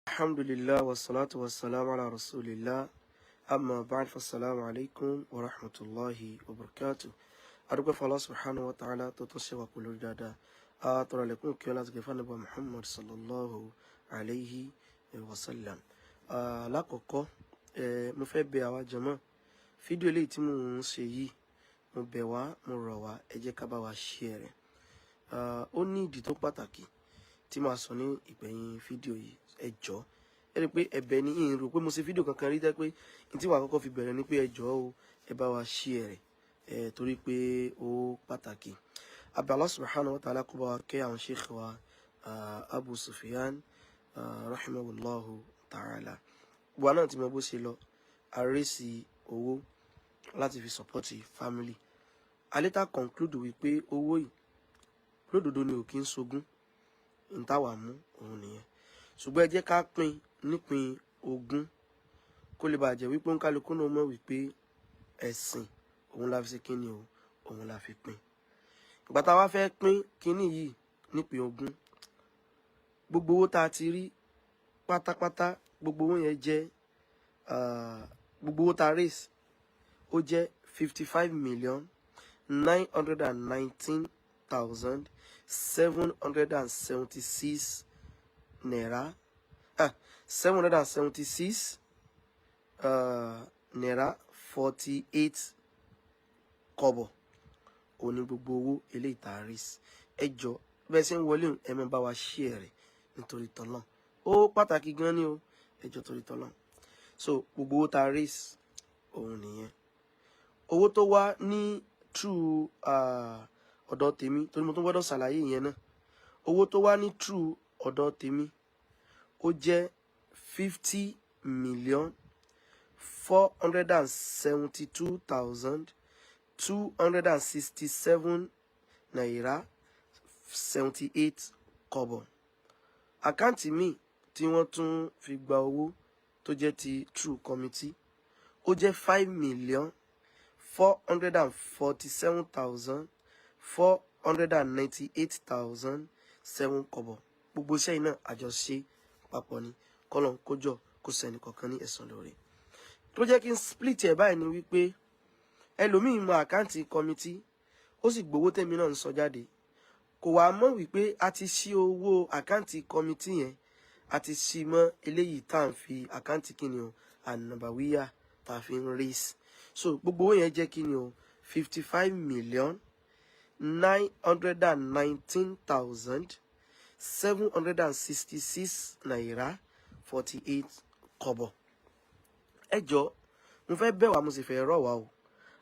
Alhamdulillah wa salatu wa salam ala rasulillah amma ba'd fassalamu alaikum wa rahmatullahi wa barakatuh. Adúpẹ́ fún Allah subhanahu wa ta'ala tó tún ṣe wá kú lórí dáadáa. A tọrọ àlékún kí ọlá ti gẹ̀fà nípa Muhammad sallallahu alayhi wa sallam. Lákọ̀ọ́kọ́ mo fẹ́ bẹ̀ àwa jàmá fídíò eléyìí tí mo ń ṣe yìí mo bẹ̀ wá mo rọ̀ wá ẹ jẹ́ ká bá wa share rẹ̀. Ó ní ìdí tó pàtàkì tí màá sọ ní ìgbẹ̀yìn fídíò yìí ẹ jọ̀ọ́ ẹ rí pé ẹ̀bẹ̀ ni ìrìn rò pé mo ṣe fídíò kankan rí jẹ́ pé ní tí wàá kọ́kọ́ fi bẹ̀rẹ̀ ni pé ẹ jọ̀ọ́ o ẹ bá wa share rẹ̀ torí pé ó pàtàkì. Abẹ́ Allah subhanahu wa ta'ala kó bá wa kẹ́ àwọn sheikh wa Abu Sufyan rahimahullahu ta'ala. Wa náà tí mo bó ṣe lọ àrẹ́sì owó láti fi support family. A later conclude wípé owó yìí lódodo ni ò kí ń ṣogún ń táwà mú òun nìyẹn, ṣùgbọ́n ẹ jẹ́ ká pín nípìn ogún kó lè bàjẹ́ wípé ń kálukú náà mọ̀ wípé ẹ̀sìn òun la fi ṣe kíni o òun la fi pín. Ìgbà tá a wá fẹ́ pín kíní yìí nípìn ogún, gbogbo owó tá a ti rí pátápátá gbogbo owó yẹn jẹ́ gbogbo owó tá a raise ó jẹ́ 55,919,776 naira. 776 naira 48 kobo òní gbogbo owó eléyìí tá a raise. Ẹ jọ̀ọ́ bẹ́ẹ̀ ṣe ń wọlé ẹ máa bá wa share rẹ̀ nítorí t'Ọlọ́run, ó pàtàkì gan ni o, ẹ jọ̀ọ́ torí t'Ọlọ́run. So gbogbo owó tá a raise òun nìyẹn. Owó tó wá ní true ọ̀dọ̀ tèmi torí mo tún gbọ́dọ̀ ṣàlàyé ìyẹn náà. Owó tó wá ní true ọ̀dọ̀ tèmi ó jẹ́ 50,472,267 naira 78 kobo. Àkáǹtì mi tí wọ́n tún fi gba owó tó jẹ́ ti true committee ó jẹ́ 5,447,498,007 kobo. Gbogbo iṣẹ́ yìí náà àjọṣe papọ̀ ni, kọ́lọ́n kójọ kó sẹ́ni kọ̀ọ̀kan ní ẹ̀san lórí. Tó jẹ́ kí n split ẹ̀ báyìí ni wípé ẹlòmíì mọ àkáǹtì committee ó sì gbowó tèmi náà ń sọ jáde, kò wá mọ̀ wípé a ti ṣí owó àkáǹtì committee yẹn a ti ṣí mọ́ eléyìí tá à ń fi àkáǹtì kíni o ànàbàwíyà tá a fi ń raise. So gbogbo owó yẹn jẹ́ kíni o 55,919,766 naira 48 kobo. Ẹ jọ̀ọ́ mo fẹ́ bẹ̀ wá mo sì fẹ́ rọ̀ wá o,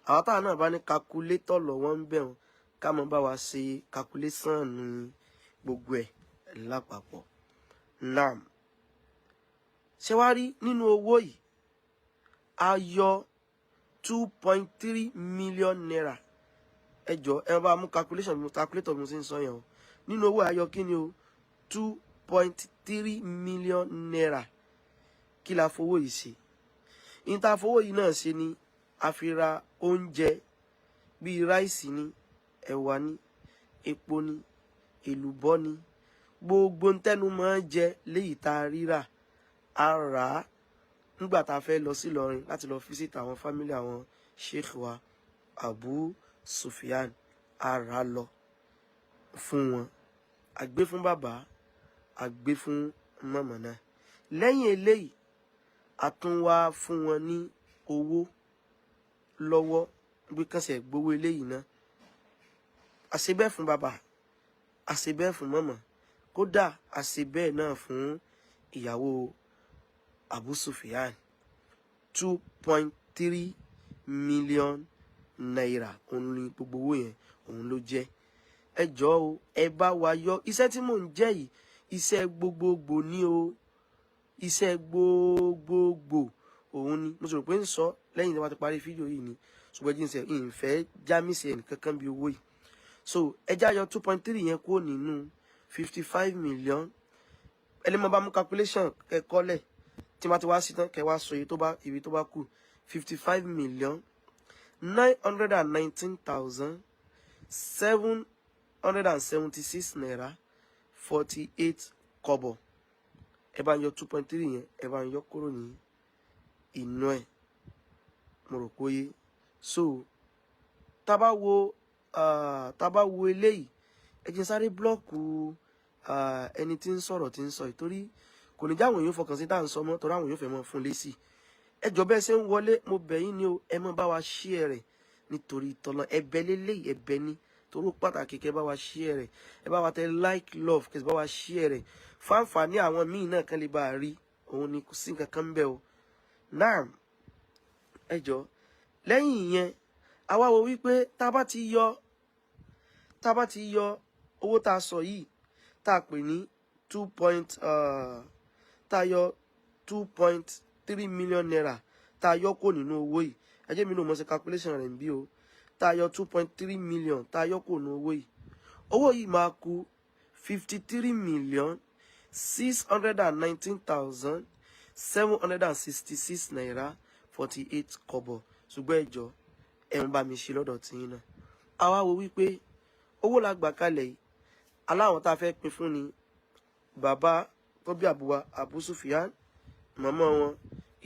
àwọn táwọn náà bá ní calculator lọ́wọ́ ń bẹ̀ wọn ká mọ bá wa ṣe calculation ní gbogbo ẹ̀ lápapọ̀. Naam, ṣé wá rí nínú owó yìí a yọ 2.3 million naira. Ẹ jọ̀ọ́ ẹ bá mú calculator mo sì ń sọ yẹn o. Nínú owó a yọ kíni o 2.3 million naira. Kí la fowó yìí ṣe? In ta fowó yìí náà ṣe ni a fi ra oúnjẹ bíi ráìsì ni, ẹ̀wà ni, epo ni, èlùbọ́ ni, gbogbo ntẹ́nu máa ń jẹ léyìí tá a rírà a rà á nígbà tá a fẹ́ lọ sí Ìlọrin láti lọ visit àwọn family àwọn sheikh wa Abu Sufyan, a rà á lọ fún wọn, a gbé fún bàbá, a gbé fún màmá náà. Lẹ́yìn eléyìí a tún wá fún wọn ní owó lọ́wọ́ gbé kánṣẹ́ gbowó eléyìí náà. A ṣe bẹ́ẹ̀ fún bàbá, a ṣe bẹ́ẹ̀ fún màmá, kódà a ṣe bẹ́ẹ̀ náà fún ìyàwó Abu Sufyan. 2.3 million naira òun ni gbogbo owó yẹn òun ló jẹ́. Ẹ jọ̀ọ́ o ẹ bá wa yọ. Iṣẹ́ tí mò ń jẹ́ yìí iṣẹ́ gbogbogbò ni o, iṣẹ́ gbogbogbò òun ni. Mo sọ pé ń sọ lẹ́yìn tí wọ́n ti parí fídíò yìí ni, ṣùgbọ́n jíǹsẹ̀ ìfẹ́ jámísì ẹnìkankan bí owó yìí. So ẹ já yọ 2.3 yẹn kúrò nínú 55 million. Ẹ lè mọ bá mú calculation kẹ́kọ́lẹ̀ tí wọ́n ti wá sí tán kẹ́ wá sọ ibi tó bá kù 55,919,776 naira 48 kobo. ẹ bá ń yọ 2.3 yẹn ẹ bá ń yọ kúrò ní inú ẹ̀ mo rò pé so tá bá wo eléyìí ẹ jẹ́ sáré blọ́ọ̀kù ẹni tí ń sọ̀rọ̀ tí ń sọ ìtorí kò ní jáwọn èèyàn fọkàn sí tá à ń sọ mọ́ torí àwọn èèyàn fẹ́ mọ́ fún lésì ẹ jọ̀ọ́ bẹ́ẹ̀ ṣe ń wọlé mo bẹ̀ yín ni o ẹ mọ́ bá wa share rẹ̀ nítorí tọ́lọ́ ẹ̀bẹ̀ lélẹ́yìí ẹ̀bẹ̀ ni torí pàtàkì kẹ́ bá wa share rẹ̀ ẹ bá wa tẹ like love kẹ́ bá wa share rẹ̀ fáǹfààní àwọn míì náà kan lè bá a rí òun ni kò sí nǹkan kan ń bẹ o náà ẹ jọ̀ọ́ lẹ́yìn ìyẹn àwa wo wípé tá bá ti yọ owó tá a sọ yìí tá a pè ní 2.3 million naira tá a yọ kó nínú owó yìí ẹ jẹ́ mi náà mọ̀ ṣe calculation rẹ̀ ń bí o tá a yọ 2.3 million tá a yọ kó nínú owó yìí máa kù 53,619,766 naira 48 kobo ṣùgbọ́n ẹ jọ̀ọ́ ẹ ń bá mi ṣe lọ́dọ̀ tí yín náà àwa wo wípé owó la gbà kalẹ̀ yìí aláwọn tá a fẹ́ pín fún ni bàbá tó bí àbúwá Abu Sufyan màmá wọn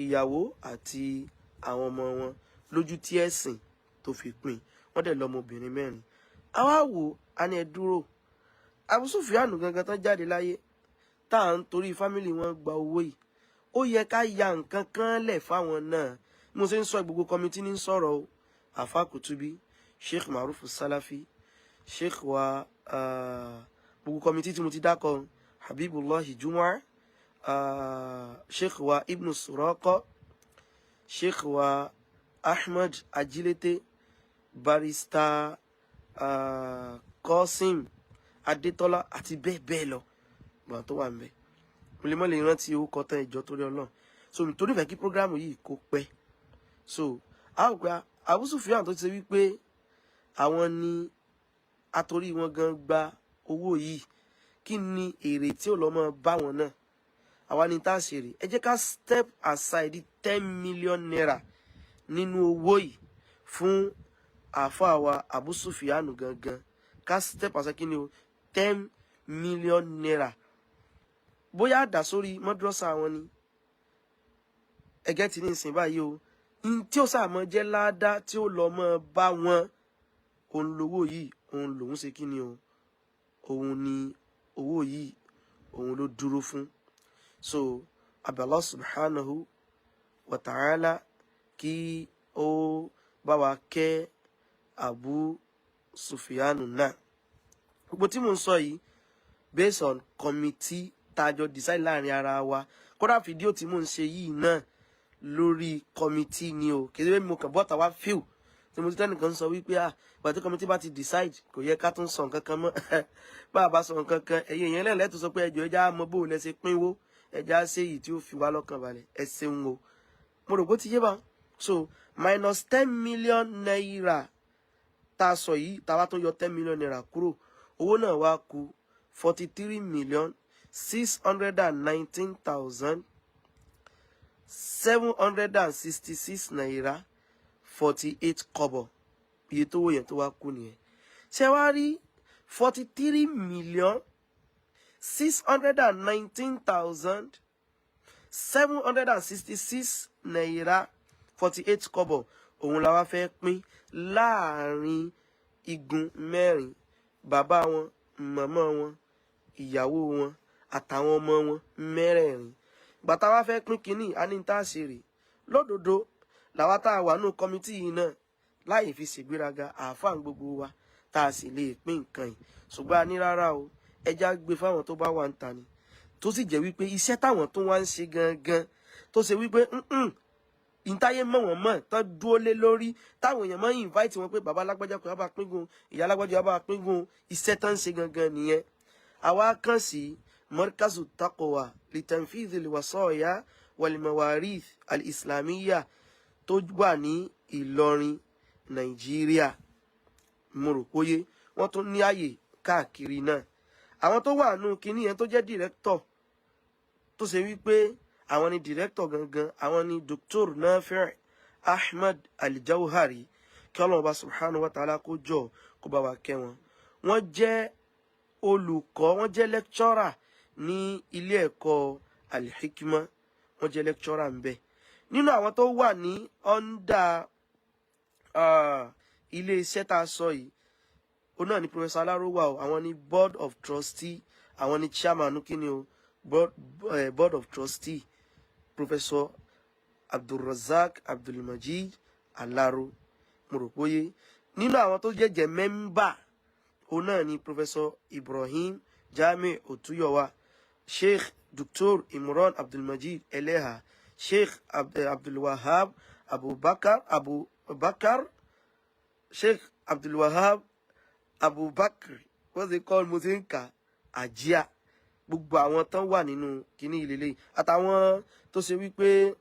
ìyàwó àti àwọn ọmọ wọn lójú tí ẹ̀sìn tó fi pín wọ́n dẹ̀ lọ́mọbìnrin 4 àwa wò á ní ẹ dúró Abu Sufyan gangan tán jáde láyé tá à ń torí fámìlì wọn gba owó yìí ó yẹ ká ya nǹkan kan lẹ̀ fáwọn náà mo ṣe ń sọ gbogbo kọmitì ní sọ̀rọ̀ o Àfà Kutubi Sheikh Maruf Salafi Sheikh wa gbogbo kọmitì tí mo ti dákọ Habibullahi Jumar Sheikh wa Ibn Suraqah Sheikh wa Ahmad Ajilete Barrister Qasim Adetola àti bẹ́ẹ̀ bẹ́ẹ̀ lọ gbọ́n tó wà ń bẹ̀ mo lè mọ́ lè rántí orúkọ tán ìjọ torí Ọlọ́run so mi torí fẹ́ kí prógrámù yìí kó pẹ́ so àgbà Abu Sufyan tó ti ṣe wípé àwọn ni atorí wọn gan gba owó yìí kí ni èrè tí ò lọ mọ́ bá wọn náà àwa ni tá a ṣe rè ẹ jẹ́ ká step aside 10 million naira nínú owó yìí fún àfáà wa Abu Sufyan gangan ká step aside kí ni o 10 million naira bóyá dà sórí mọ́dúrọ́sà wọn ni ẹgẹ́ tí ní ìsìn báyìí o tí ó sàmọ́ jẹ́ ládá tí ó lọ mọ́ bá wọn òun lówó yìí òun lòun ṣe kí ni o òun ni owó yìí òun ló dúró fún so Allah subhanahu wa ta'ala kí ó bá wa kẹ́ Abu Sufyan náà gbogbo tí mo ń sọ yìí based on committee tájọ decide láàrin ara wa kódà fídíò tí mo ń ṣe yìí náà lórí committee ni o kì í ṣe mo kàn bọ́ta wá fíw tí mo ti tẹ́nìkan sọ wípé ìgbà tí committee bá ti decide kò yẹ ká tún sọ nǹkan kan mọ́ bá a bá sọ nǹkan kan ẹ̀yin èèyàn lẹ́lẹ́ tó sọ pé ẹjọ́ ẹja mọ bó lẹ ṣe pínwó ẹja ṣe èyí tí ó fi wá lọ́kàn balẹ̀ ẹ ṣeun o mo rò bó ti yé bá so minus 10 million naira tá a sọ yìí tá a wá tún yọ 10 million naira kúrò owó náà wá kù 43,619,766 naira 48 kobo iye tó wó yẹn tó wá kù nìyẹn ṣé wá rí 43,619,766 naira 48 kobo òun la wá fẹ́ pín láàrin igun mẹ́rin bàbá wọn màmá wọn ìyàwó wọn àtàwọn ọmọ wọn mẹ́rẹ̀ẹ̀rin gbàtà wá fẹ́ pín kínní a ní tá a ṣe rè lódodo làwa tá a wà nù kọmitì yìí náà láì fi ṣègbéraga àáfàá gbogbo wa tá a sì lè pín nǹkan yìí ṣùgbọ́n a ní rárá o ẹja gbé fáwọn tó bá wà ń ta ni tó sì jẹ́ wípé iṣẹ́ táwọn tó wá ń ṣe gangan tó ṣe wípé ìntayé mọ̀ wọ́n mọ̀ tán dúró lé lórí táwọn èèyàn máa ń invite wọn pé bàbá alágbájá kò yá bá píngun ìyá alágbájá yá bá píngun iṣẹ́ tán ń ṣe gangan nìyẹn àwa kàn sí markazu taqwa litanfidh alwasaya walmawarith alislamiyya tó wà ní Ìlọrin Nàìjíríà mo rò póye wọ́n tún ní àyè káàkiri náà àwọn tó wà nù kíní yẹn tó jẹ́ director tó ṣe wípé àwọn ni director gangan àwọn ni Dr. Nafi' Ahmad Al-Jawhari kí Ọlọ́run bá subhanahu wa ta'ala kó jọ kó bá wa kẹ́ wọn wọ́n jẹ́ olùkọ́ wọ́n jẹ́ lecturer ní ilé ẹ̀kọ́ Al-Hikma wọ́n jẹ́ lecturer ń bẹ. Nínú àwọn tó wà ní under ilé iṣẹ́ tá a sọ yìí ó náà ni Professor Alaro wà o, àwọn ni board of trustee, àwọn ni chairman kíni o board of trustee Professor Abdulrazak Abdulmajid Alaro mo rò póye. Nínú àwọn tó jẹ́ member ó náà ni Professor Ibrahim Jami Otuyowa, Sheikh Dr. Imran Abdulmajid Eleha, Sheikh Abdul Wahab Abubakar, Sheikh Abdul Wahab Abubakar, what's they call Muzinka Ajia. Gbogbo àwọn tán wà nínú kíní ilé àtàwọn tó ṣe wípé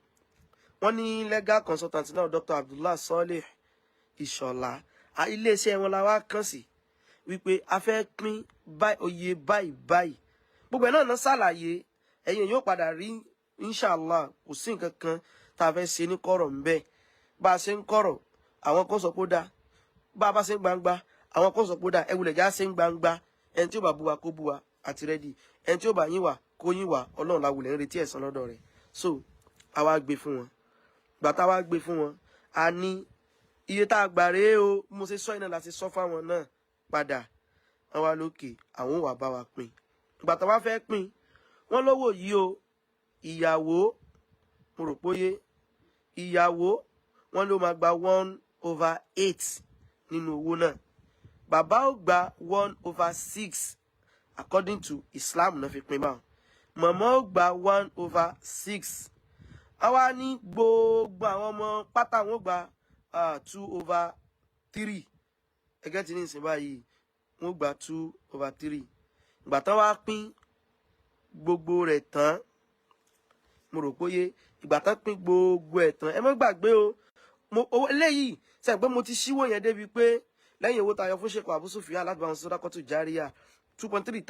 wọ́n ní legal consultant náà Dr. Abdullah Saleh Ishola ilé iṣẹ́ wọn la wá kàn sí wípé a fẹ́ pín oyè báyìí gbogbo ẹ̀ náà ṣàlàyé ẹ̀yin yóò padà rí inshallah kò sí nǹkan kan tá a fẹ́ ṣe ní kọ̀rọ̀ ńbẹ bá a ṣe ń kọ̀rọ̀ àwọn kan sọ pé ó dáa bá a bá ṣe ń gbangba àwọn kan sọ pé ó dáa ẹwùlẹ̀ já ṣe ń gbangba ẹni tí ó bá bú wa kó bú wa àti rẹ́dì ẹni tí ó bá yín wà kó yín wà ọlọ́run láwùlẹ̀ ń retí ẹ̀san lọ́dọ̀ rẹ̀ so a wá gbé fún wọn gbàtà wá gbé fún wọn a ní iye tá a gbà rèé o mo ṣe sọ iná láti sọ fáwọn náà padà wọn wá lókè àwọn wà bá wa pín gbàtà wá fẹ́ pín wọn lówó yìí o ìyàwó mo rò póye ìyàwó wọn ló máa gba 1/8 nínú owó náà bàbá ó gba 1/6 according to Islam náà fi pín báwọn màmá ó gba 1/6 àwa ní gbogbo àwọn ọmọ pátá wọn gba 2/3 ẹgẹ́ tí ní ìsìn báyìí wọ́n gba 2/3 ìgbà tán wá pín gbogbo rẹ̀ tán mo rò póye ìgbà tán pín gbogbo ẹ̀ tán ẹ má gbàgbé o owó eléyìí ṣe pé mo ti ṣíwó yẹn débi pé lẹ́yìn owó tayọ fún Sheikh Abu Sufyan láti bá wọn sọ́dákọ́tù járíà 2.3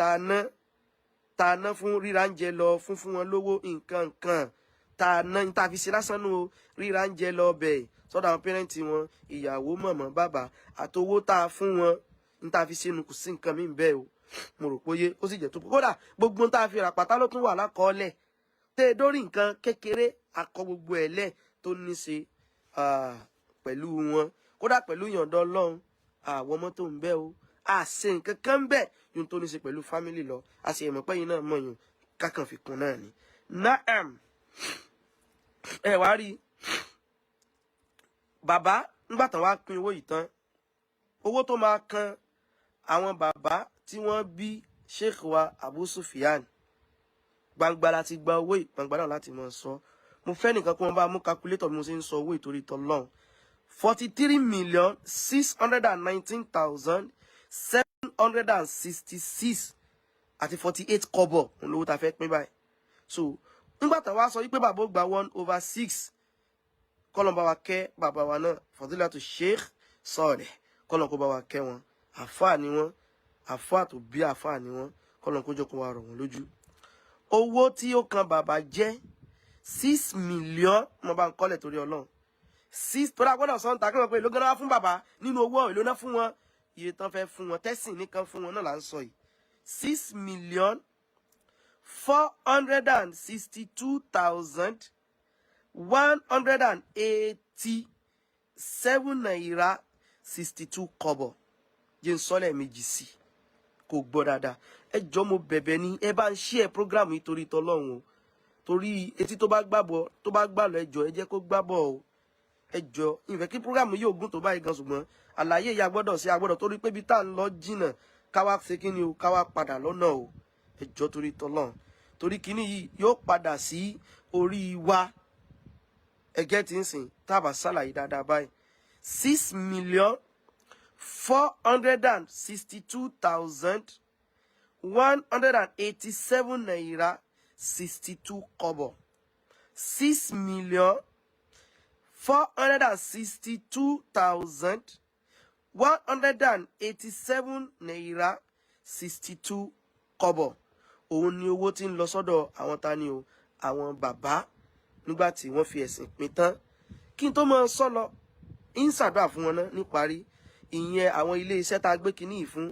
tá a ná fún ríra ń jẹ lọ fún wọn lówó nǹkan tá a ná ní tá a fi ṣe lásán nù o ríra ń jẹ lọ bẹ́ẹ̀ sọ́dọ̀ àwọn pẹ́rẹ́ǹtì wọn ìyàwó mọ̀mọ́ bàbá àtowó tá a fún wọn ní tá a fi ṣe nù kò sí nǹkan mí bẹ́ẹ̀ o mo rò póye ó sì jẹ́ tó kódà gbogbo tá a fi rà pátá ló tún wà lákọọ́lẹ̀ tẹ́ ẹ dórí nǹkan kékeré akọ gbogbo ẹ̀ lẹ̀ tó ní ṣe pẹ̀lú wọn kódà pẹ̀lú ìyọ̀ǹda Ọlọ́run àwọn mọ́tò ń bẹ o a ṣe nǹkan kan ń bẹ yóò tó ní ṣe pẹ̀lú fámìlì lọ a sì ẹ̀mọ̀ pẹ́yìn náà mọ̀ yùn kákan fi kún náà ni. Naam ẹ wá rí bàbá nígbà tán wá pín owó yìí tán owó tó máa kan àwọn bàbá tí wọ́n bí Sheikh wa Abu Sufyan gbangba láti gba owó yìí gbangba náà láti mọ̀ sọ mo fẹ́ nìkan kí wọ́n bá mú calculator bí mo ṣe ń sọ owó ìtorí tọ́lọ́run 43,619,766 àti 48 kọ́bọ̀ olówó tá fẹ́ pín báyìí so nígbà tá wá sọ wípé bàbá ó gba 1/6 kọ́lọ̀ bá wa kẹ́ bàbá wa náà Fadilatu Sheikh Saleh kọ́lọ̀ kó bá wa kẹ́ wọn àfáà ni wọ́n àfáà tó bí àfáà ni wọ́n kọ́lọ̀ kó jọ kó wa rọ̀ wọ́n lójú owó tí ó kan bàbá jẹ́ 6 million mo bá ń kọ́lẹ̀ torí Ọlọ́run 6 tó dágbọ́dọ̀ sọ́ńtà kí wọ́n pé ìlú gan-an fún bàbá nínú owó ìlú náà fún wọn iye tán fẹ́ fún wọn tẹ́sìn nìkan fún wọn náà là ń sọ yìí 6,462,187 naira 62 kọ́bọ̀ jẹ́ ń sọ́lẹ̀ méjì sí kò gbọ́ dáadáa ẹ jọ̀ọ́ mo bẹ̀bẹ̀ ní ẹ bá ń share program yìí torí tọlọ́run o torí etí tó bá gbàbọ̀ tó bá gbàlọ́ ẹ jọ̀ọ́ ẹ jẹ́ kó gbàbọ̀ o ẹ jọ̀ọ́ ìfẹ́ kí program yìí ògùn tó báyìí gan ṣùgbọ́n àlàyé ìyá gbọ́dọ̀ sí agbọ́dọ̀ torí pé bí tá à ń lọ jìnnà káwá ṣe kíni o káwá padà lọ́nà o ẹ jọ̀ọ́ torí tọlọ́run torí kíní yìí yóò padà sí orí wa ẹgẹ́ tí ń sìn tábà ṣàlàyé dáadáa báyìí 6,462,187 naira 62 kọ́bọ̀ 6,462,187 naira 62 kọ́bọ̀ òun ni owó tí ń lọ sọ́dọ̀ àwọn tani o àwọn bàbá nígbà tí wọ́n fi ẹ̀sìn pín tán kí n tó máa sọ lọ ń ṣàdúrà fún wọn náà níparí ìyẹn àwọn ilé iṣẹ́ tá a gbé kinní yìí fún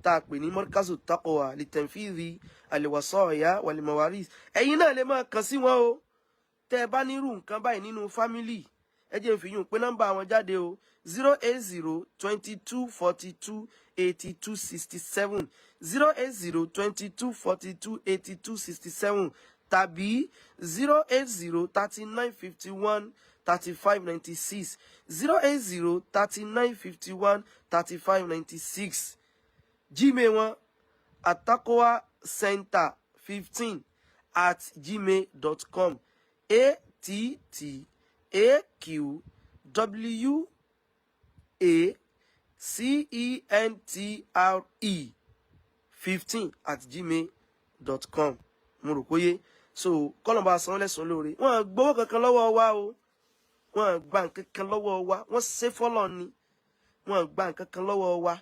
tá a pè ní Markazu Taqwa litanfidhi alwasaya wal mawaris ẹ̀yin náà lè máa kàn sí wọn o tẹ́ bá nírú nǹkan báyìí nínú family ẹ jẹ́ n fi yún pé nọ́mbà wọn jáde o 080 22 42 82 67 080 22 42 82 67 tàbí 080 39 51 35 96 080 39 51 35 96 Gmail wọn attaqwacenter15@gmail.com attaqwacenter15@gmail.com mo rò pé so kọ́lọ̀mbà san lẹ́sùn lóore wọ́n gbowó kankan lọ́wọ́ wa o wọ́n gba nǹkan kan lọ́wọ́ wa wọ́n ṣe fọ́lọ́ ni wọ́n gba nǹkan kan lọ́wọ́ wa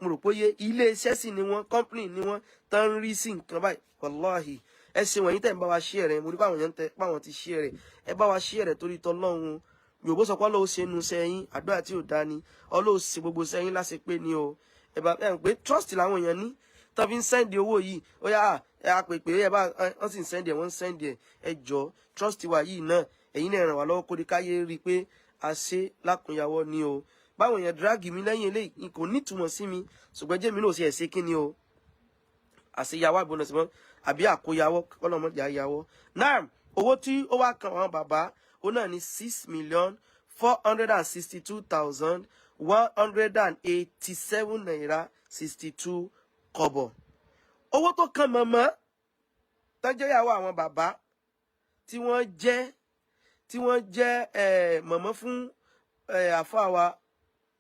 mo rò pé ilé iṣẹ́ sì ni wọ́n company ni wọ́n tán ń rí sí nǹkan báyìí wàláhì ẹ ṣe wọ̀nyí tẹ̀ ń bá wa share rẹ̀ mo rí báwọn èèyàn tẹ báwọn ti share rẹ̀ ẹ bá wa share rẹ̀ torí tọ́lọ́run yòówó sọ pé Ọlọ́hun ṣe nu sẹ́yìn àdúrà tí ò dá ni Ọlọ́hun ṣe gbogbo sẹ́yìn láṣẹ pé ni o ẹ bá ẹ pé trust làwọn èèyàn ní tán fi ń sẹ́ndì owó yìí ó yá ẹ àpèpè ẹ bá wọ́n sì ń sẹ́ndì ẹ̀ wọ́n ń sẹ́ndì ẹ̀ ẹ jọ trust wa yìí náà ẹ̀yin náà ràn wá lọ́wọ́ kó di káyé rí i pé a ṣe lákùnyàwó ni o báwọn èèyàn dragi mi lẹ́yìn eléyìí kò nítumọ̀ sí mi ṣùgbọ́n jẹ́ mi náà ṣe ẹ̀ ṣe kí ni o àṣeyàwó àbọ̀nà sí mọ́ àbí àkóyawọ́ kọ́lọ́mọdé àyàwọ́ náà owó tí ó wá kan àwọn bàbá ó náà ní 6,462,187 naira 62 kọ́bọ̀ owó tó kan mọ̀mọ́ tọ́jẹ́yàwó àwọn bàbá tí wọ́n jẹ́ mọ̀mọ́ fún àfáàwà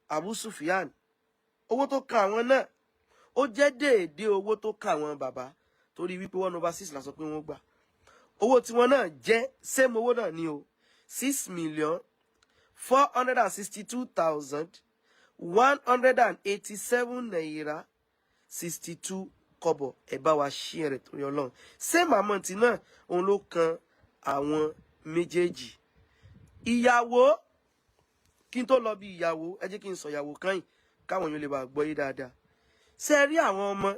Abu Sufyan owó tó kan àwọn náà ó jẹ́ déédéé owó tó kan àwọn bàbá torí wípé 1/6 la sọ pé wọ́n gbà owó tí wọ́n náà jẹ́ same owó náà ni o 6,462,187 naira 62 kọ́bọ̀ ẹ bá wa share rẹ̀ torí Ọlọ́run same amount náà òun ló kan àwọn méjèèjì ìyàwó kí n tó lọ bí ìyàwó ẹ jẹ́ kí n sọ ìyàwó kan yìí káwọn èèyàn lè bá gbọ́ yé dáadáa ṣe rí àwọn ọmọ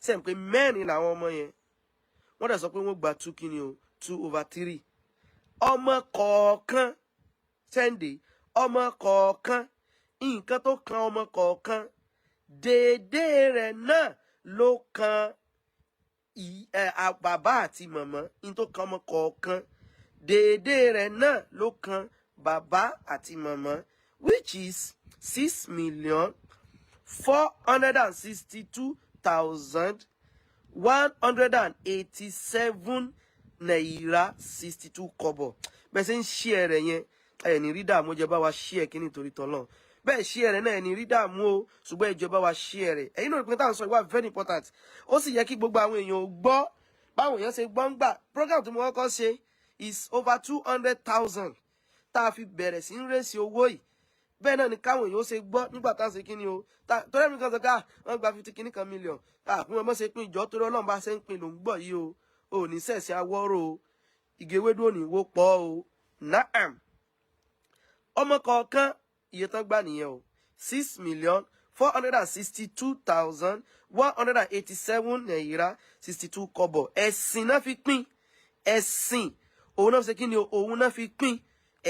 ṣe ń pé mẹ́rin làwọn ọmọ yẹn wọ́n dẹ̀ sọ pé wọ́n gba 2 kíni o 2/3 ọmọ kọ̀ọ̀kan Sunday ọmọ kọ̀ọ̀kan nǹkan tó kan ọmọ kọ̀ọ̀kan déédéé rẹ̀ náà ló kan bàbá àti màmá ní tó kan ọmọ kọ̀ọ̀kan déédéé rẹ̀ náà ló kan bàbá àti màmá which is 6,462,187 naira 62 kọ́bọ̀ bẹ́ẹ̀ ṣe ń share rẹ̀ yẹn ẹ̀ ní rí dààmú jẹ́ bá wa share kí nítorí tọ́lọ́ bẹ́ẹ̀ share rẹ̀ náà ẹ̀ ní rí dààmú o ṣùgbọ́n ìjọ bá wa share rẹ̀ ẹ̀yin náà pé táwọn sọ ìwà very important ó sì yẹ kí gbogbo àwọn èèyàn gbọ́ báwọn èèyàn ṣe gbọ́ ń gbà program tí mo kọ́kọ́ ṣe is over 200,000 tá a fi bẹ̀rẹ̀ sí ń rèsì owó yìí bẹ́ẹ̀ náà ni káwọn èèyàn ó ṣe gbọ́ nígbà tá a ṣe kíni o torí ẹ̀mí kan sọ ká wọ́n gba 50 kíní kan mílíọ̀n fún ọmọ ṣe pín ìjọ torí Ọlọ́run bá ṣe ń pín ló ń gbọ́ yìí o ò ní sẹ̀sẹ̀ awọ́rò o ìgèwédú ò ní wó pọ̀ o naam ọmọ kọ̀ọ̀kan iye tán gbà nìyẹn o 6,462,187 naira 62 kọ́bọ̀ ẹ̀sìn náà fi pín ẹ̀sìn òun náà fi ṣe kíni o òun náà fi pín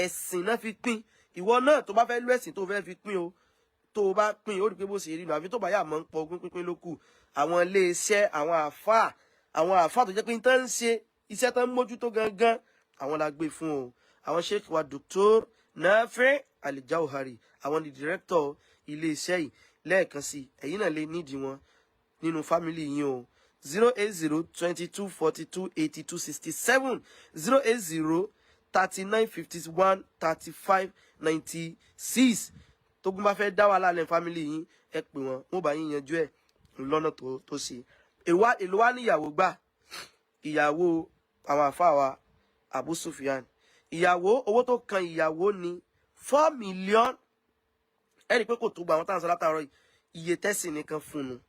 ẹ̀sìn náà fi pín ìwọ náà tó bá fẹ́ lú ẹ̀sìn tó fẹ́ fi pín o tó o bá pín ó rí pé bó ṣe rí nù àfi tó bá yà mọ́ ń pọ̀ ogún pínpín ló kù àwọn iléeṣẹ́ àwọn àáfàá tó jẹ́ pé tán ń ṣe iṣẹ́ tán ń mójútó gangan àwọn la gbé fún o àwọn sheikh wa Dr. Nafi Al-Jawhari àwọn ni director iléeṣẹ́ yìí lẹ́ẹ̀kan sí ẹ̀yin náà lè nídìí wọn nínú family yín o 080 22 42 82 67 080 39 51 35 96 tógun bá fẹ́ dá wà lálẹ́ family yín ẹ pè wọ́n wọ́n bá yín yanjú ẹ̀ lọ́nà tó ṣe èlò wá níyàwó gbà ìyàwó àwọn àfáà wa Abu Sufyan ìyàwó owó tó kan ìyàwó ní 4 million ẹni pé kò tó gba àwọn táwọn sọ látàárọ̀ yìí iye tẹ́sì nìkan fún un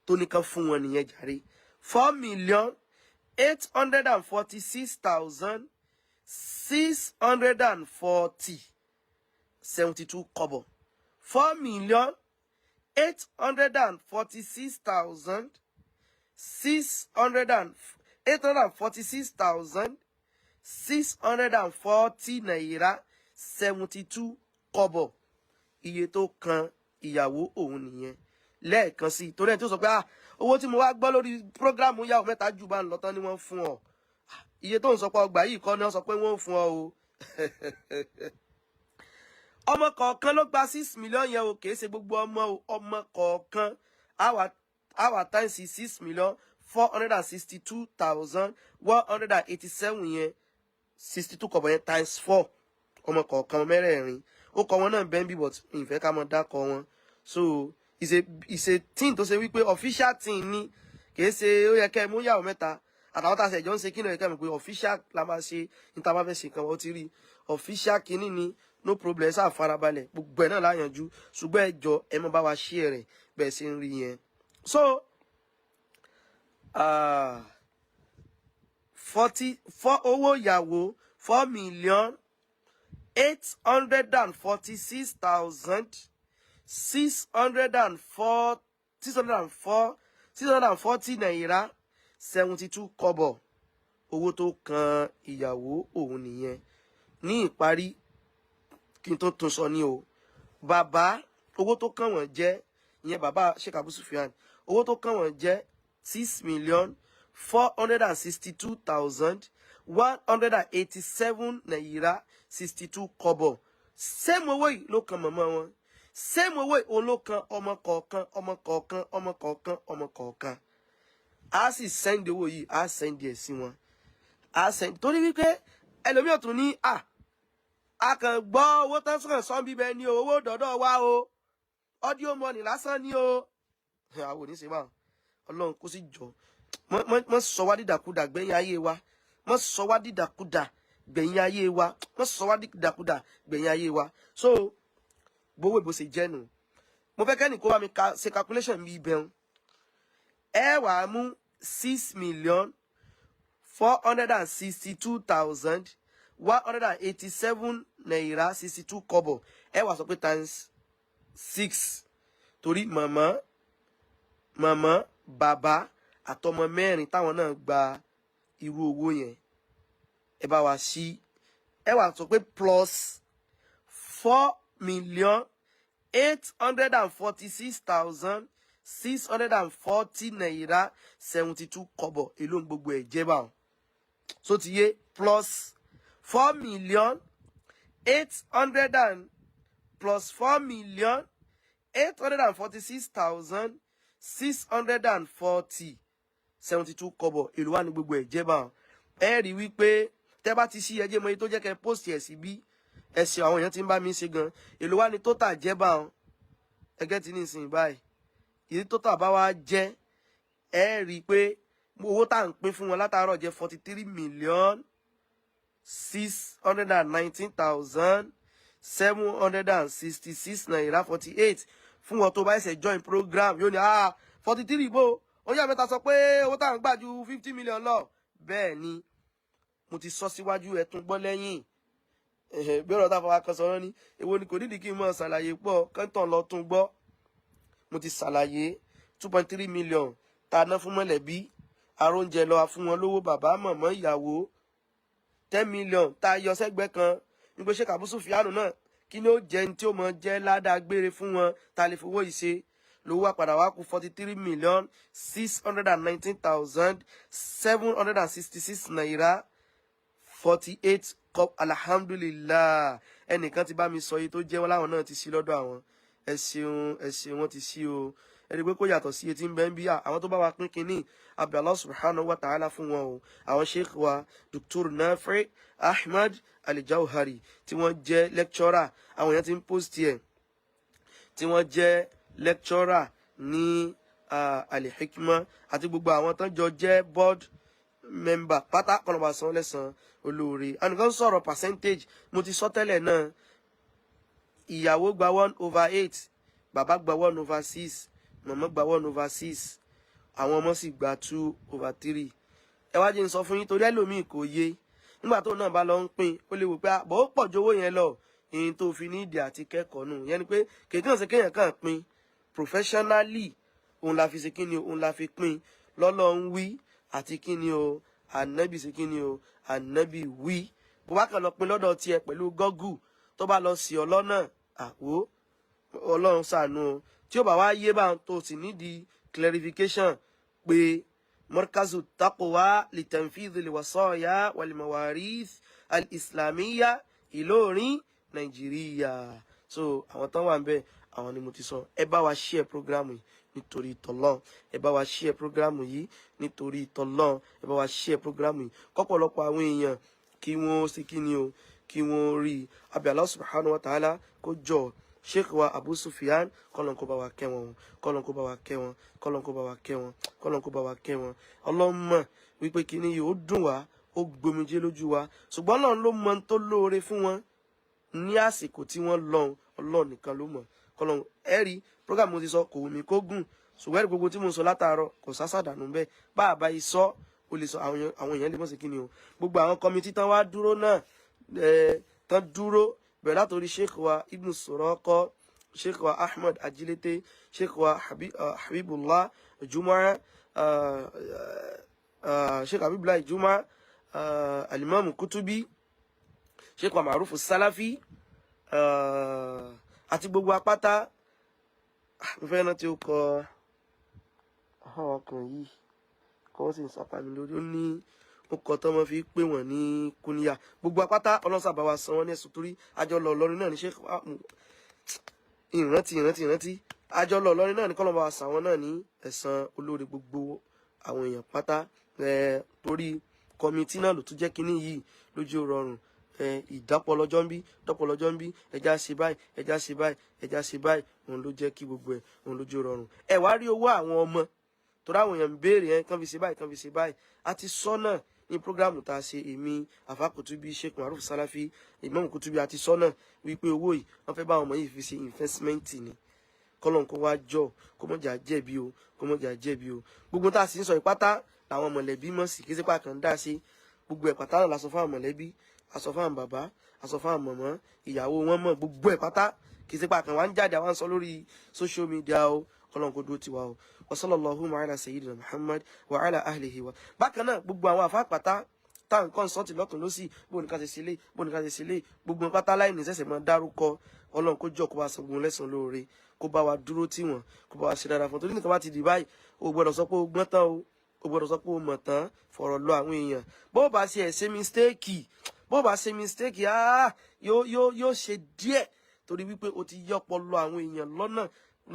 tó nìkan fún wọn nìyẹn jàre 4,846,640 72 kọ́bọ̀ 4,846,640 846,640 naira 72 kobo. Iye tó kan ìyàwó òun nìyẹn. Lẹ́ẹ̀kan sí torí ẹni tó sọ pé owó tí mo wá gbọ́ lórí program ìyàwó mẹ́ta jù bá ń lọ tán ni wọ́n fún ọ. Iye tó ń sọ pé ọgbà yìí kọ́ ni wọ́n sọ pé wọ́n fún ọ o. Ọmọ kọ̀ọ̀kan ló gba 6 million yẹn o, kìí ṣe gbogbo ọmọ o. Ọmọ kọ̀ọ̀kan our times 6,462,187 yẹn 62 kobo yẹn times 4 ọmọ kọ̀ọ̀kan mẹ́rẹ̀ẹ̀rin ó kọ wọn náà bẹ́ẹ̀ bí but ìfẹ́ ká mọ dákọ wọn so it's a thing tó ṣe wípé official thing ni kìí ṣe ó yẹ kẹ́ mú yàwó mẹ́ta àtàwọn tàṣẹ ìjọ ń ṣe kíni ó yẹ kẹ́ mọ̀ pé official la máa ṣe níta bá fẹ́ ṣe nǹkan ó ti rí official kíní ni no problem sáà farabalẹ̀ gbogbo ẹ̀ náà láyànjú ṣùgbọ́n ẹ jọ̀ọ́ ẹ má bá wa share rẹ̀ bẹ́ẹ̀ ṣe ń rí yẹn so 44 owó ìyàwó 4,846,640 naira 72 kobo owó tó kan ìyàwó òun nìyẹn ní ìparí kí n tó tún sọ ní o bàbá owó tó kàn wọ́n jẹ́ ìyẹn bàbá Sheikh Abu Sufyan owó tó kàn wọ́n jẹ́ 6,462,187 naira 62 kobo same owó yìí ló kan màmá wọn same owó yìí ló kan ọmọ kọ̀ọ̀kan a sì send owó yìí a send ẹ̀ sí wọn a send torí wípé ẹlòmíràn tún ní a kàn gbọ́ owó tán sọ̀rọ̀ sọ́n bíbẹ ní owó dọ̀dọ̀ wa o audio money lásán ní o àwọn ò ní ṣe báwọn ọlọ́run kó sì jọ mọ́ sọ wá dídàkudà gbẹ̀yìn ayé wa mọ́ sọ wá dídàkudà gbẹ̀yìn ayé wa mọ́ sọ wá dídàkudà gbẹ̀yìn ayé wa so gbowó ìbò ṣe jẹ́ nù mo fẹ́ kẹ́ni kó bá mi ṣe calculation mi ibẹ̀ ẹ wà á mú 6,462,187 naira 62 kobo ẹ wà sọ pé times 6 torí màmá bàbá àtọmọ mẹ́rin táwọn náà gba irú owó yẹn ẹ bá wa sí ẹ wà sọ pé plus 4,846,640 naira 72 kobo èló gbogbo ẹ̀ jẹ́ báwọn so ti yé plus 4,846,640 72 kobo èló wà ní gbogbo ẹ̀ jẹ́ báwọn ẹ rí wípé tẹ́ bá ti sí ẹjẹ́ mọ́ èyí tó jẹ́ kẹ́ post ẹ̀ sí bí ẹ̀sìn àwọn èèyàn ti ń bá mi ṣe gan èló wà ní total jẹ́ báwọn ẹgẹ́ ti ní ìsìn báyìí èyí total bá wá jẹ́ ẹ rí pé owó tá à ń pín fún wọn látàárọ̀ jẹ́ 43,619,766 naira 48 fún wọn tó bá ẹsẹ̀ join program yóò ní 43 bó ó yà mẹ́ta sọ pé owó tá à ń gbà ju 50 million lọ bẹ́ẹ̀ ni mo ti sọ síwájú ẹ tún gbọ́ lẹ́yìn bí ọ̀rọ̀ tá a fọwọ́ kan sọ̀rọ̀ ni èwo ni kò nídìí kí n mọ̀ ṣàlàyé pọ̀ kẹ́ńtàn lọ tún gbọ́ mo ti ṣàlàyé 2.3 million tá a ná fún mọ̀lẹ́bí aróúnjẹ lọ fún wọn lówó bàbá mọ̀mọ́ ìyàwó 10 million tá a yọ sẹ́gbẹ́ kan nígbà Sheikh Abu Sufyan náà kí ni ó jẹ́ ní tí ó mọ̀ jẹ́ ládàá gbére fún wọn tá a lè fowó yìí ṣe lówó wá padà wá kù 43,619,766 naira 48 cup alhamdulillah ẹnìkan ti bá mi sọ yìí tó jẹ́ wọn láwọn náà ti sí lọ́dọ̀ àwọn ẹ ṣeun wọn ti sí o ẹni pé kó yàtọ̀ sí etí ń bẹ́ ń bí àwọn tó bá wa pín kínní abẹ́ Allah subhanahu wa ta'ala fún wọn o àwọn sheikh wa Dr. Nafi Ahmad Al-Jawhari tí wọ́n jẹ́ lecturer àwọn èèyàn ti ń post ẹ̀ tí wọ́n jẹ́ lecturer ní Al-Hikmah àti gbogbo àwọn tán jọ jẹ́ board member pátá kọlọ̀bà san lẹ́sàn olóore ẹnìkan sọ̀rọ̀ percentage mo ti sọ tẹ́lẹ̀ náà ìyàwó gba 1/8 bàbá gba 1/6 màmá gba 1/6 àwọn ọmọ sì gba 2/3 ẹ wá jẹ́ n sọ fún yín torí ẹlòmíì kò yé nígbà tó náà bá lọ ń pín ó lè wò pé àbọ̀ ó pọ̀ ju owó yẹn lọ èyí tó fi ní ìdí àti kẹ́kọ̀ọ́ nù yẹn ni pé kéèkàn ṣe kéèyàn kàn pín professionally òun la fi ṣe kíni o òun la fi pín lọ́lọ́run wí àti kíni o ànábì ṣe kíni o ànábì wí bó bá kàn lọ pín lọ́dọ̀ tiẹ̀ pẹ̀lú Google tó bá lọ sí ọ lọ́nà àwo Ọlọ́run ṣàánú o tí ó bá wá yé bá tó sì nídìí clarification pé markazu taqwa litanfidh alwasaya walmawarith alislamiyya Ìlọrin Nàìjíríà so àwọn tán wà ń bẹ àwọn ni mo ti sọ ẹ bá wa share program yìí nítorí tọlọ́run ẹ bá wa share program yìí nítorí tọlọ́run ẹ bá wa share program yìí kọ́pọ̀lọpọ̀ àwọn èèyàn kí wọ́n ṣe kí ni o kí wọ́n rí abẹ́ Allah subhanahu wa ta'ala kó jọ Sheikh wa Abu Sufyan kọ́lọ́n kó bá wa kẹ́ wọn kọ́lọ́n kó bá wa kẹ́ wọn kọ́lọ́n kó bá wa kẹ́ wọn kọ́lọ́n kó bá wa kẹ́ wọn ọlọ́mọ wípé kíní yìí ó dùn wá ó gbomijé lójú wa ṣùgbọ́n Ọlọ́run ló mọ tó lóore fún wọn ní àsìkò tí wọ́n lọ́hùn Ọlọ́run nìkan ló mọ̀ kọ́lọ́n ẹ̀rí program mo ti sọ kò wù mí kó gùn ṣùgbọ́n ẹ̀rí gbogbo tí mo sọ látàárọ̀ kò sásàdànù bẹ́ẹ̀ bá a bá yìí sọ ó lè sọ àwọn èèyàn lè mọ̀ sí kíni o gbogbo àwọn kọmitì tán wá dúró náà tán dúró bẹ̀rẹ̀ látòrí Sheikh wa Ibn Suraqah Sheikh wa Ahmad Ajilete Sheikh wa Habibullah Juma Sheikh Habibullah Juma Al-Imam Kutubi Sheikh wa Ma'ruf Salafi àti gbogbo apáta mo fẹ́ rántí ó kọ àwọn ọkùnrin yìí kọ́ sì ń sápá mi lórí ó ní ó kọ tọ́mọ fi pé wọ́n ní kúníyà gbogbo apáta ọlọ́sàbà wa san wọ́n ní ẹ̀sùn torí àjọ lọ lọ́rin náà ní Sheikh ìrántí àjọ lọ lọ́rin náà ní kọ́lọ́mọ wa san wọ́n náà ní ẹ̀san olóore gbogbo àwọn èèyàn pátá torí kọmitì náà ló tún jẹ́ kínní yìí lójú rọrùn ìdápọ̀lọ́jọ́ ń bí ẹja ṣe báyìí ẹja ṣe báyìí ẹja ṣe báyìí òun ló jẹ́ kí gbogbo ẹ̀ òun lójú rọrùn ẹ wá rí owó àwọn ọmọ torí àwọn èèyàn ń béèrè kán fi ṣe báyìí kán fi ṣe báyìí a ti sọ náà ní programu tá a ṣe èmi Àfà Kutubi Sheikh Ma'ruf Salafi Imam Kutubi a ti sọ náà wípé owó yìí wọ́n fẹ́ bá àwọn ọmọ yìí fi ṣe investment ni kọ́lọ́n kó wá jọ kó mọ̀jà jẹ̀bi o kó mọ̀jà jẹ̀bi o gbogbo tá a sì ń sọ ìpátá làwọn mọ̀lẹ́bí mọ̀ sí kí sípà kan dá sí gbogbo ẹ̀ pátá náà la sọ fún àwọn mọ̀lẹ́bí aṣọ fún àwọn bàbá aṣọ fún àwọn mọ̀mọ́ ìyàwó wọn mọ̀ gbogbo ẹ̀ pátá kì í sípa kan wá ń jáde àwọn sọ lórí social media o Ọlọ́run kó dúró tiwa o wa sallallahu ala sayyidina Muhammad wa ala ahlihi wa bákan náà gbogbo àwọn àfáà pátá tá nǹkan sọ́ọ̀tì lọ́tún lọ́sì bó ní ká ṣe sílé bó ní ká ṣe sílé gbogbo pátá láì ní sẹ̀sẹ̀ máa dárúkọ Ọlọ́run kó jọ kó bá san gbogbo lẹ́san lóore kó bá wa dúró tì wọ́n kó bá wa ṣe dáadáa fún torí nìkan bá ti dì báyìí o gbọ́dọ̀ sọ pé o gbọ́n tán o gbọ́dọ̀ sọ pé o mọ̀ tán fọ̀rọ̀ lọ àwọn èèyàn bó bá ṣe ẹ̀ ṣe mistake bó bá ṣe mistake yóò ṣe díẹ̀ torí wípé o ti yọpọ lọ àwọn èèyàn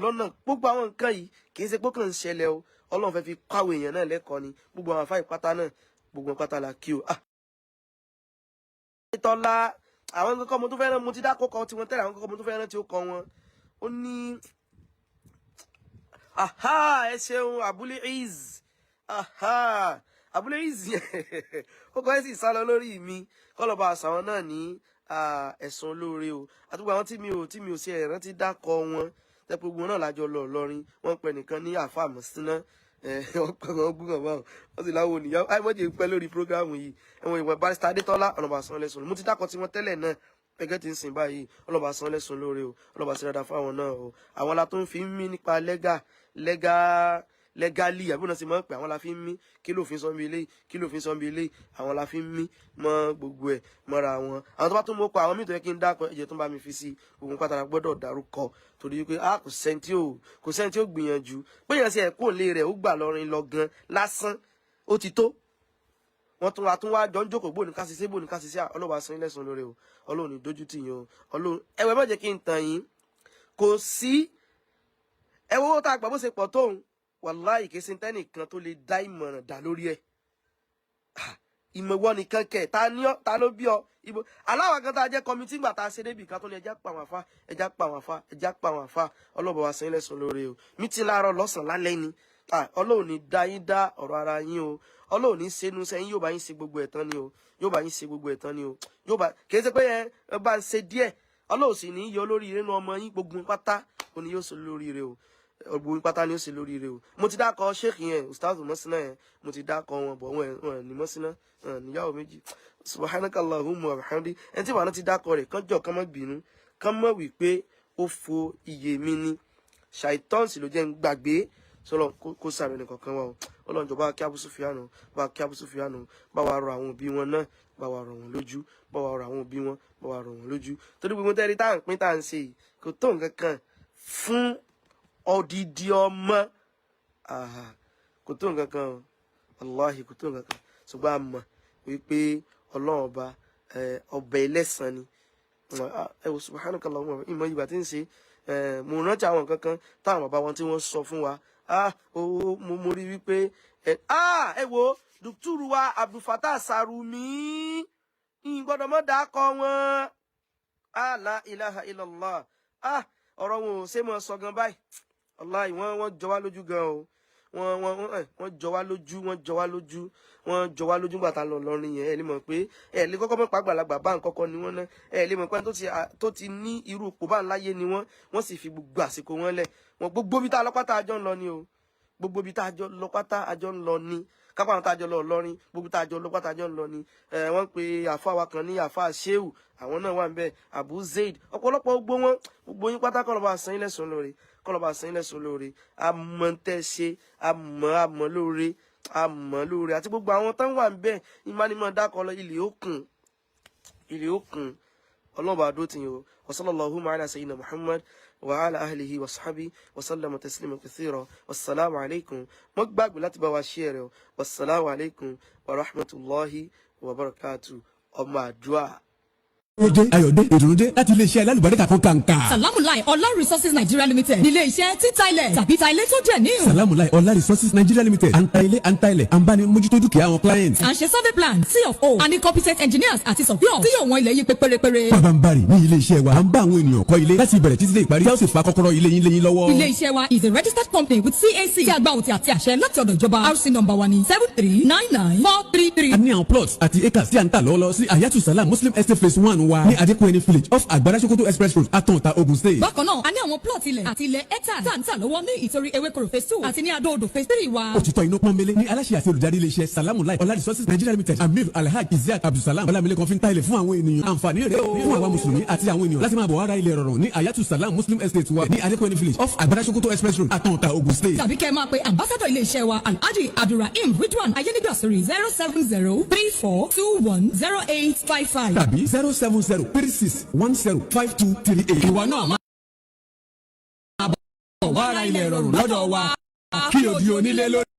lọ́nà gbogbo àwọn nǹkan yìí kì í ṣe pé kàn ń ṣẹlẹ̀ o Ọlọ́run fẹ́ fi kọ́ àwọn èèyàn náà lẹ́kọ̀ọ́ ni gbogbo àwọn àfáà ìpátá náà gbogbo pátá la kí o. ìtọ́lá àwọn nǹkan mo tó fẹ́ràn mo ti dákọ̀ kan tí wọ́n tẹ̀lé àwọn nǹkan mo tó fẹ́ràn tí ó kọ wọn ó ní ẹ ṣeun Abul Izz Abul Izz ó kọ́ ẹ́ sì sá lọ lórí mi kọ́lọ́ba àṣàwọn náà ní ẹ̀sùn olóore o àtúgbò àwọn tí mi ò ṣe ẹ̀rántí dákọ̀ wọn tẹ́pẹ́ gbogbo náà lájọ lọ lọ́rin wọ́n pẹ́ nìkan ní àfa àmọ́síná wọ́n pẹ́ wọn gbúgbọ̀n báwọn wọ́n sì láwọn òníyàwó àìmọ́jẹ̀ pẹ́ lórí prógráàmù yìí ẹ̀wọ̀n ìwọ̀n Barrister Adétọ́lá ọlọ́ba àṣàn lẹ́sùn mo ti dákọ̀ tí wọ́n tẹ́lẹ̀ náà gẹ́gẹ́ tí ń sìn báyìí ọlọ́ba àṣàn lẹ́sùn lóore o ọlọ́ba àṣàn dáadáa fáwọn náà o àwọn la tó ń fi ń mí nípa lẹ́gálì àbí wọn sì máa ń pè àwọn la fi ń mí kí ló fi sọ bí eléyìí kí ló fi sọ bí eléyìí àwọn la fi ń mí mọ gbogbo ẹ mọra wọn àwọn tó bá tún mọ kọ àwọn míì tó yẹ kí n dákọ ẹ̀jẹ̀ tó ń bá mi fi sí gbogbo pátá gbọ́dọ̀ dárúkọ torí wípé kò sẹ́ni tí ó gbìyànjú péyàn sí ẹ̀kọ́ òǹlé rẹ̀ ó gbà lọ́rin lọ gan lásán ó ti tó wọ́n tún wá jọ ń jókòó bóni ká ṣiṣẹ́ bóni ká ṣiṣẹ́ ọlọ́wà san ilẹ̀sùn lórí o Ọlọ́run ní dójú tì yín o Ọlọ́run ẹ̀wẹ̀ má jẹ́ kí n tàn yín kò sí ẹ̀wọ̀ owó tá a gbà bó ṣe pọ̀ tóun wàláì kìí ṣe tẹ́nìkan tó lè dá ìmọ̀ràn dá lórí ẹ̀ ìmọ̀wọ́ nìkan kẹ̀ ta ló bí ọ ibo aláwa kan tá a jẹ́ kọmitì gbà tá a ṣe débì kan tó ní ẹja pa àwọn àfa ẹja pa àwọn àfa ẹja pa àwọn àfa ọlọ́bọ̀ wa san ilẹ̀ sùn lóore o mítí láàárọ̀ lọ́sàn-án lálẹ́ ni Ọlọ́run ní dá yín dá ọ̀rọ̀ ara yín o Ọlọ́run ní ṣẹnu sẹ́yìn yóò bá yín ṣe gbogbo ẹ̀tán ni o yóò bá yín ṣe gbogbo ẹ̀tán ni o yóò bá kìí ṣe pé ẹ bá ń ṣe díẹ̀ Ọlọ́run sì ní yọ lórí ire nu ọmọ yín gbogbo pátá òní yóò ṣe lórí ire o gbogbo pátá ni ó ṣe lórí ire o mo ti dákọ sheikh yẹn ustaz mọ́sínà yẹn mo ti dákọ wọn bọ̀ wọn ní mọ́sínà níyàwó méjì subhanakallahumma wa bihamdi ẹni tí wàá ti dákọ rẹ̀ kánjọ kán má bínú kán mọ̀ wípé ó fo iye mi ni ṣàìtàn sì ló jẹ́ ń gbàgbé sọlọ kó sàrẹ nìkan kan wa o Ọlọ́run jọ̀ọ́ bá kí Abu Sufyan bá kí Abu Sufyan bá wa rọ̀ àwọn òbí wọn náà bá wa rọ̀ wọ́n lójú bá wa rọ̀ àwọn òbí wọn bá wa rọ̀ wọ́n lójú torí gbogbo tẹ́rí tá à ń pín tá à ń ṣe yìí kò tó nǹkan kan fún odidi ọmọ kò tó nǹkan kan Wallahi kò tó nǹkan kan ṣùgbọ́n a mọ̀ wípé Ọlọ́run ọba ẹlẹ́san ni ẹ wò subhanakallahumma ìmọ̀ ìgbà tí ń ṣe mo rántí àwọn nǹkan kan táwọn bàbá wọn tí wọ́n sọ fún wa mo rí wípé ẹ wo dùkúrú wa Abdulfatah Sarumi ìgbọ́dọ̀ mọ́ dákọ̀ wọn la ilaha illallah ọ̀rọ̀ wọn ò ṣe mọ́ sọ gan báyìí wallahi wọ́n jọ wá lójú gan o wọ́n jọ wá lójú wọ́n jọ wá lójú gbàtà lọ lọrin yẹn ẹ lè mọ̀ pé ẹ lè kọ́kọ́ mọ̀ pàgbàlagbà bá nǹkan kan ni wọ́n ná ẹ lè mọ̀ pé tó ti ní irú ipò bá ńláyé ni wọ́n sì fi gbogbo àsìkò wọn lẹ̀ wọ́n gbogbo bí tá a lọ pátá àjọ ń lọ ni o gbogbo bí tá a jọ lọ pátá àjọ ń lọ ni kápá àwọn tá a jọ lọ lọrin gbogbo tá a jọ lọ pátá àjọ ń lọ ni wọ́n pe àfa wa kan ní àfa Shehu àwọn náà wà ń bẹ Abu Zaid ọ̀pọ̀lọpọ̀ gbogbo yín pátá kọ́ lọ́ba àsán ilẹ̀ sùn lóore kọlọba sẹ́yìn lẹ́sùn lóore amọ̀ntẹ́ṣe amọ̀ lóore àti gbogbo àwọn tán wà ń bẹ̀ ìmánimọ̀ dákọ̀ lọ ilé òkun ọlọ́ba àdó ti yìí wa sallallahu ala sayyidina Muhammad wa ala ahlihi wa sahbihi wa sallama taslima kathira wassalamu alaikum mọ́ gbàgbé láti bá wa share rẹ̀ wassalamu alaikum wa rahmatullahi wa barakatuh ọmọ àdúrà. Ode Ayọ̀dé ìdùnnúdé láti iléeṣẹ́ alálùbáríkà kan kàǹkà. Salamulai Ọlá Resources Nigeria Limited ní iléeṣẹ́ títa ilẹ̀ tàbí ta ilé tó jẹ́ ní. Salamulai Ọlá Resources Nigeria Limited à ń ta ilé à ń ta ilẹ̀ à ń bá ní mójútó dúkìá àwọn clients. À ń ṣe survey plan C of O and competent engineers àti surveyor tí yóò wọn ilẹ̀ yìí pé pérépéré. Pàbàmbarì ní iléeṣẹ́ wa à ń bá àwọn ènìyàn kọ́ ilé láti ìbẹ̀rẹ̀ títí dé ìparí yóò sì fa kọ́kọ́rọ́ ilé yín léyìn lọ́wọ́. Iléeṣẹ́ wa is a registered company with CAC tí a gba òtí àti àṣẹ láti ọ̀dọ̀ ìjọba. RC number wa ni 7399433. A ní àwọn plots àti acres tí a ń tà lọ́wọ́lọ́wọ́ sí Hayatu Salam Muslim Estate phase 1 wa ní Adekunle village off Agbada Sokoto express road Atonta Ogun State. Bákan náà a ní àwọn plot ilẹ̀ àti ilẹ̀ hectare tá à ń tà lọ́wọ́ ní Ìtorí Ewékòró phase 2 àti ní Adó Odò phase 3 wa. Òtítọ́ inú pọ́nbélé ní aláṣẹ àti olùdarí iléeṣẹ́ Salamulai Ọlá Resources Nigeria Limited Amir Alhaj Isiaq Abdulsalam Ọlámilékan fi ń ta ilẹ̀ fún àwọn ènìyàn. Àǹfààní rẹ̀ o fún àwa mùsùlùmí àti àwọn ènìyàn láti máa bọ̀ wá ra ilẹ̀ rọrùn ní Hayatu Salam Muslim Estate wa ní Adekunle village off Agbada Sokoto express road Atonta Ogun State. Tàbí kẹ́ ẹ máa pe ambassador iléeṣẹ́ wa Alhaji Abdulrahim Ridwan Ayénígbà sórí 07034210855 tàbí 07036105238. ìwọ náà máa bọ̀ wá ra ilẹ̀ rọrùn lọ́dọ̀ wa kí o di onílé lórí.